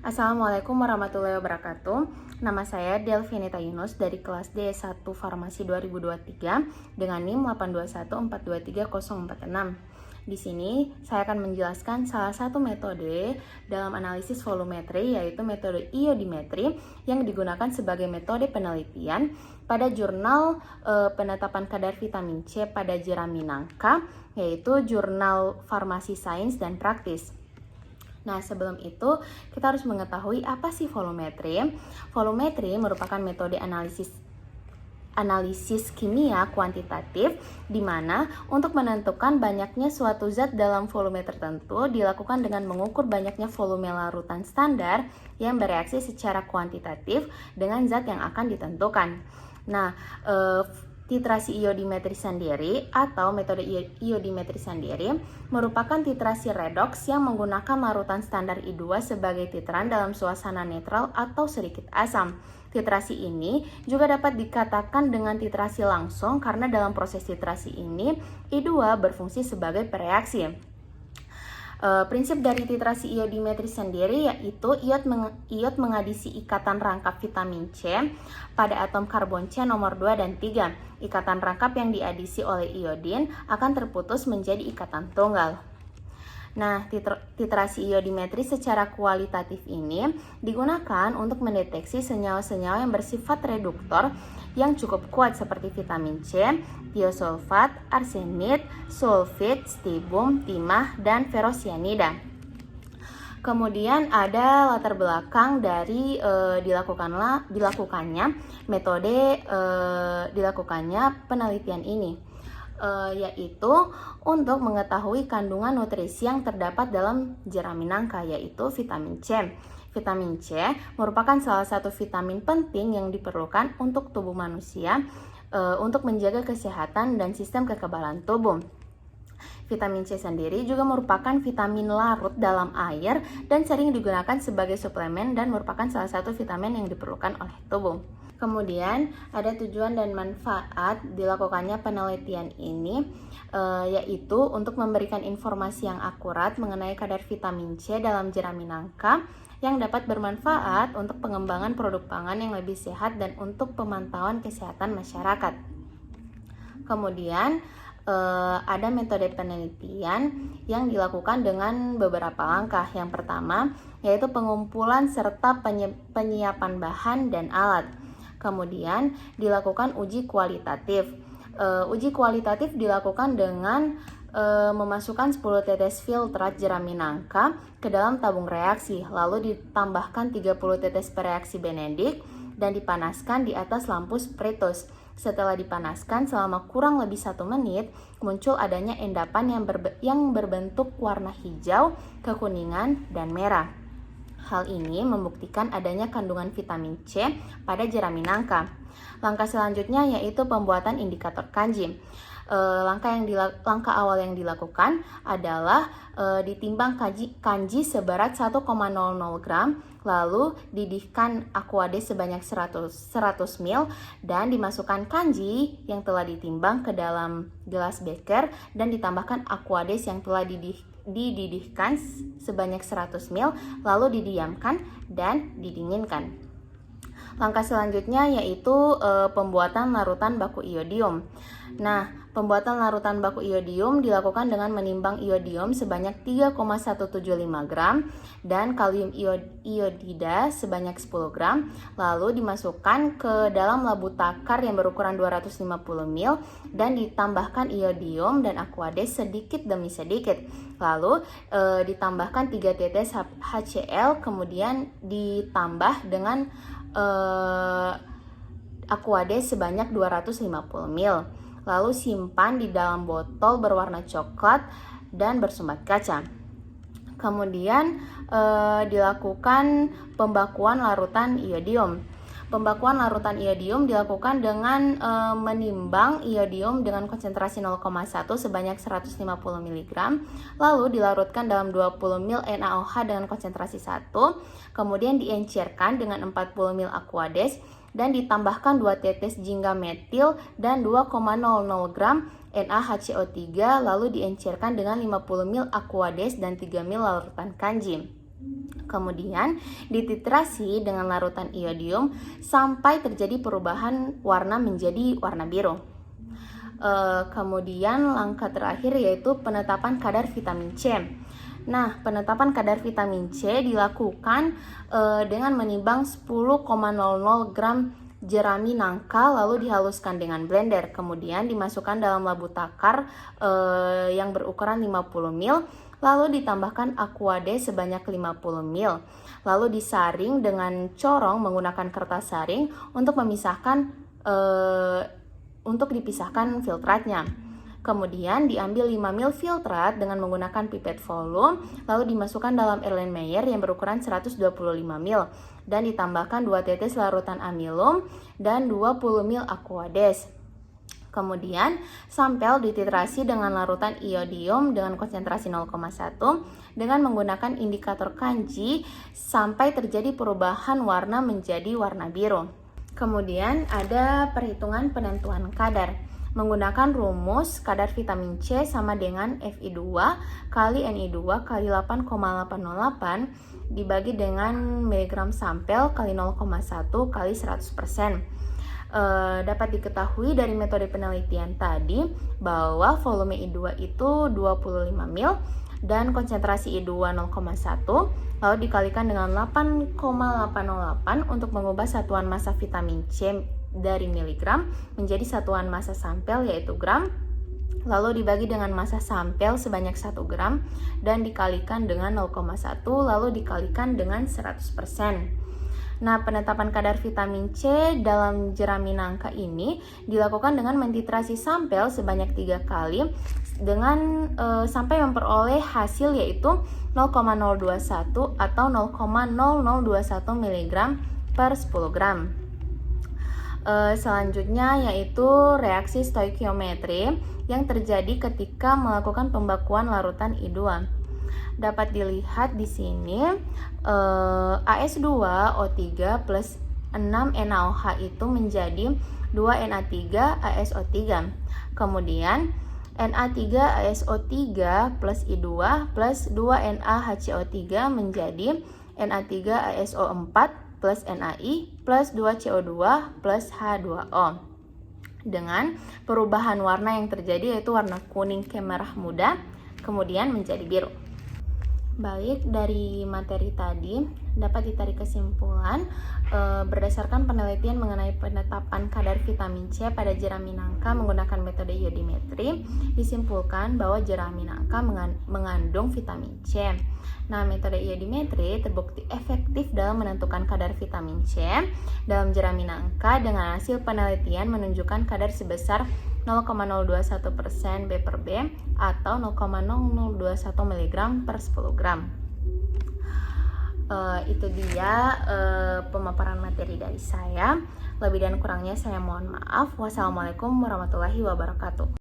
Assalamualaikum warahmatullahi wabarakatuh. Nama saya Delvinita Yunus dari kelas D1 Farmasi 2023 dengan NIM 821423046. Di sini saya akan menjelaskan salah satu metode dalam analisis volumetri, yaitu metode iodimetri yang digunakan sebagai metode penelitian pada jurnal penetapan kadar vitamin C pada jerami nangka, yaitu Jurnal Farmasi Sains dan Praktis. Nah, sebelum itu kita harus mengetahui apa sih volumetri. Volumetri merupakan metode analisis kimia kuantitatif di mana untuk menentukan banyaknya suatu zat dalam volume tertentu dilakukan dengan mengukur banyaknya volume larutan standar yang bereaksi secara kuantitatif dengan zat yang akan ditentukan. Nah, titrasi iodimetri sendiri atau metode iodimetri sendiri merupakan titrasi redoks yang menggunakan larutan standar I2 sebagai titran dalam suasana netral atau sedikit asam. Titrasi ini juga dapat dikatakan dengan titrasi langsung karena dalam proses titrasi ini I2 berfungsi sebagai pereaksi. Prinsip dari titrasi iodimetri sendiri yaitu iod mengadisi ikatan rangkap vitamin C pada atom karbon C nomor 2 dan 3. Ikatan rangkap yang diadisi oleh iodin akan terputus menjadi ikatan tunggal. Nah, titrasi iodimetri secara kualitatif ini digunakan untuk mendeteksi senyawa-senyawa yang bersifat reduktor yang cukup kuat seperti vitamin C, tiosulfat, arsenit, sulfit, stibum, timah, dan ferrosianida. Kemudian ada latar belakang dari dilakukannya penelitian ini, yaitu untuk mengetahui kandungan nutrisi yang terdapat dalam jerami nangka, yaitu vitamin C. Vitamin C merupakan salah satu vitamin penting yang diperlukan untuk tubuh manusia untuk menjaga kesehatan dan sistem kekebalan tubuh. Vitamin C sendiri juga merupakan vitamin larut dalam air dan sering digunakan sebagai suplemen dan merupakan salah satu vitamin yang diperlukan oleh tubuh. Kemudian ada tujuan dan manfaat dilakukannya penelitian ini, yaitu untuk memberikan informasi yang akurat mengenai kadar vitamin C dalam jerami nangka yang dapat bermanfaat untuk pengembangan produk pangan yang lebih sehat dan untuk pemantauan kesehatan masyarakat. Kemudian ada metode penelitian yang dilakukan dengan beberapa langkah. Yang pertama yaitu pengumpulan serta penyiapan bahan dan alat. Kemudian dilakukan uji kualitatif. Uji kualitatif dilakukan dengan memasukkan 10 tetes filtrat jerami nangka ke dalam tabung reaksi, lalu ditambahkan 30 tetes pereaksi Benedict dan dipanaskan di atas lampu spritus. Setelah dipanaskan selama kurang lebih 1 menit, muncul adanya endapan yang berbentuk warna hijau, kekuningan, dan merah. Hal ini membuktikan adanya kandungan vitamin C pada jerami nangka. Langkah selanjutnya yaitu pembuatan indikator kanji. Langkah awal yang dilakukan adalah ditimbang kanji seberat 1,00 gram, lalu didihkan aquades sebanyak 100 ml dan dimasukkan kanji yang telah ditimbang ke dalam gelas beker dan ditambahkan aquades yang telah dididihkan sebanyak 100 ml lalu didiamkan dan didinginkan. Langkah selanjutnya yaitu pembuatan larutan baku iodium. Nah, pembuatan larutan baku iodium dilakukan dengan menimbang iodium sebanyak 3,175 gram dan kalium iodida sebanyak 10 gram, lalu dimasukkan ke dalam labu takar yang berukuran 250 ml dan ditambahkan iodium dan aquades sedikit demi sedikit. Lalu ditambahkan 3 tetes HCl, kemudian ditambah dengan aquades sebanyak 250 ml. Lalu simpan di dalam botol berwarna coklat dan bersumbat kaca. Kemudian dilakukan pembakuan larutan iodium. Pembakuan larutan iodium dilakukan dengan menimbang iodium dengan konsentrasi 0,1 sebanyak 150 mg, lalu dilarutkan dalam 20 ml NaOH dengan konsentrasi 1, kemudian diencerkan dengan 40 ml aquades dan ditambahkan 2 tetes jingga metil dan 2,00 gram NaHCO3 lalu diencerkan dengan 50 ml aquades dan 3 ml larutan kanji. Kemudian dititrasi dengan larutan iodium sampai terjadi perubahan warna menjadi warna biru. Kemudian langkah terakhir yaitu penetapan kadar vitamin C. Nah, penetapan kadar vitamin C dilakukan dengan menimbang 10,00 gram jerami nangka lalu dihaluskan dengan blender. Kemudian dimasukkan dalam labu takar yang berukuran 50 ml. Lalu ditambahkan aquade sebanyak 50 ml. Lalu disaring dengan corong menggunakan kertas saring untuk dipisahkan filtratnya. Kemudian diambil 5 ml filtrat dengan menggunakan pipet volume, lalu dimasukkan dalam Erlenmeyer yang berukuran 125 ml dan ditambahkan 2 tetes larutan amilum dan 20 ml aquades. Kemudian sampel dititrasi dengan larutan iodium dengan konsentrasi 0,1 dengan menggunakan indikator kanji sampai terjadi perubahan warna menjadi warna biru. Kemudian ada perhitungan penentuan kadar. Menggunakan rumus kadar vitamin C sama dengan Fi2 kali Ni2 kali 8,808 dibagi dengan miligram sampel kali 0,1 kali 100%. Dapat diketahui dari metode penelitian tadi bahwa volume I2 itu 25 ml dan konsentrasi I2 0,1 lalu dikalikan dengan 8,808 untuk mengubah satuan massa vitamin C dari miligram menjadi satuan massa sampel yaitu gram, lalu dibagi dengan massa sampel sebanyak 1 gram dan dikalikan dengan 0,1 lalu dikalikan dengan 100%. Nah, penetapan kadar vitamin C dalam jerami nangka ini dilakukan dengan mentitrasi sampel sebanyak 3 kali dengan sampai memperoleh hasil yaitu 0,021 atau 0,0021 mg per 10 gram. Selanjutnya yaitu reaksi stoikiometri yang terjadi ketika melakukan pembakuan larutan I2. Dapat dilihat di sini AS2O3 plus 6 NaOH itu menjadi 2 Na3ASO3. Kemudian Na3ASO3 plus I2 plus 2 NaHCO3 menjadi Na3ASO4 plus NaI plus 2 CO2 plus H2O. Dengan perubahan warna yang terjadi yaitu warna kuning kemerah muda kemudian menjadi biru. Baik, dari materi tadi dapat ditarik kesimpulan berdasarkan penelitian mengenai penetapan kadar vitamin C pada jerami nangka menggunakan metode iodimetri, disimpulkan bahwa jerami nangka mengandung vitamin C. Nah, metode iodimetri terbukti efektif dalam menentukan kadar vitamin C dalam jerami nangka dengan hasil penelitian menunjukkan kadar sebesar 0,021% B per B atau 0,0021 mg per 10 gram. Itu dia pemaparan materi dari saya. Lebih dan kurangnya saya mohon maaf. Wassalamualaikum warahmatullahi wabarakatuh.